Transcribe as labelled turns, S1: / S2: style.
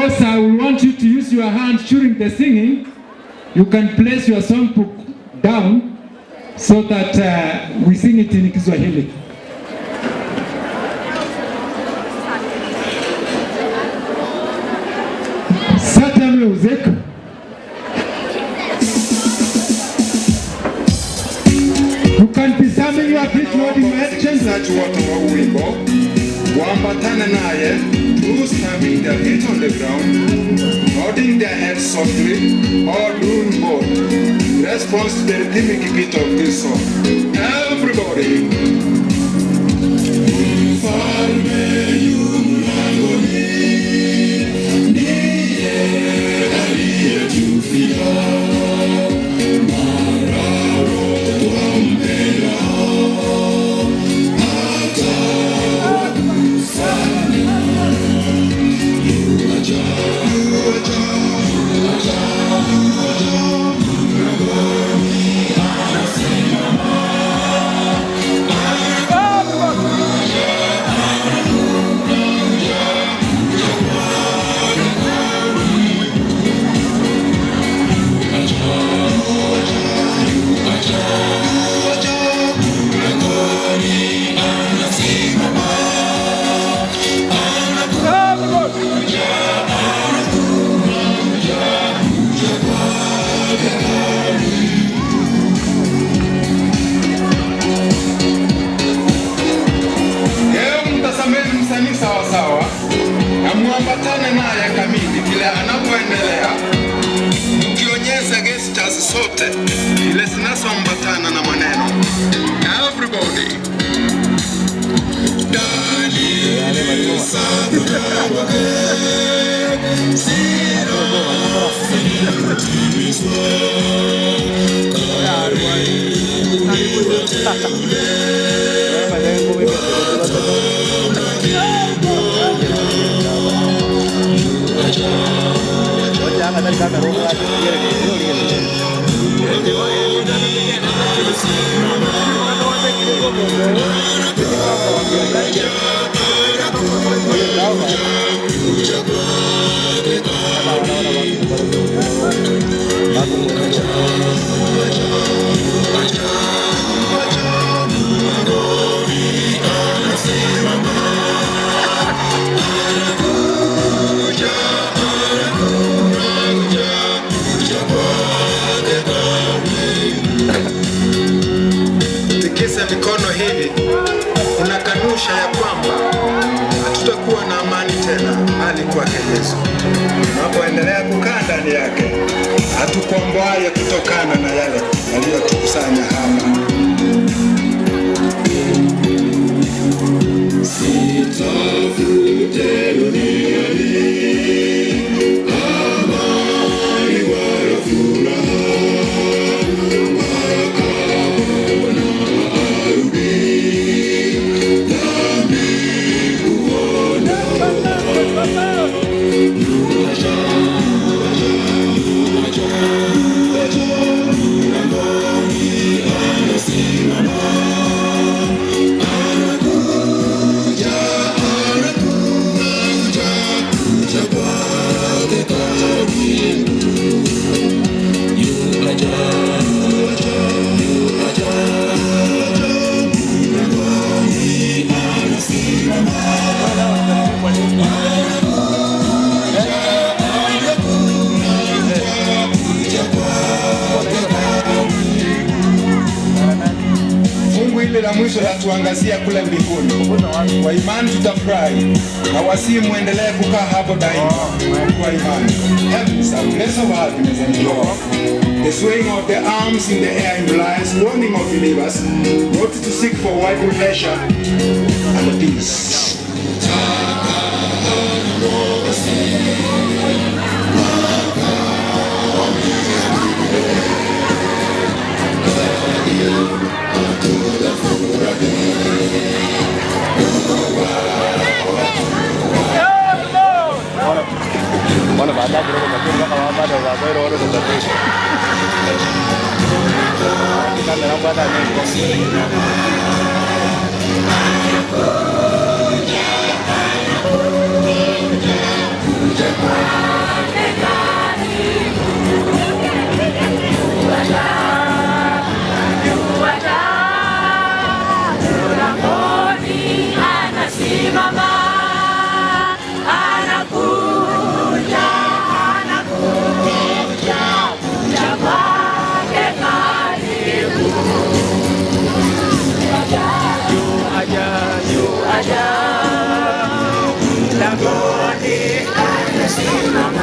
S1: because I will want you to use your hands during the singing, you can place your songbook down so that we sing it in Kiswahili. Certain music. You can be summing your feet, nodding your head gently.
S2: Wambatana naye, those stamping their feet on the ground, nodding their heads softly, or doing both. Response to the rhythmic beat of this song. Everybody. Tunapoendelea kukaa ndani yake, hatukomboaye kutokana na yale yaliyotukusanya hapa. Sitafute duniani amani wala furaha, watakapoona arudi dhambi kuona. La mwisho la tuangazia kule mbinguni. Kwa imani tutafurahi na wasi muendelee kukaa hapo daima kwa imani. Heaven is a place of happiness and joy. The swaying of the arms in the air implies warning of believers not to seek for worldly pleasure and peace.
S3: Bueno, para acá, creo que me acuerdo que va a matar el rapero, ahora se está preso. Quitarle la pata al
S4: Sironga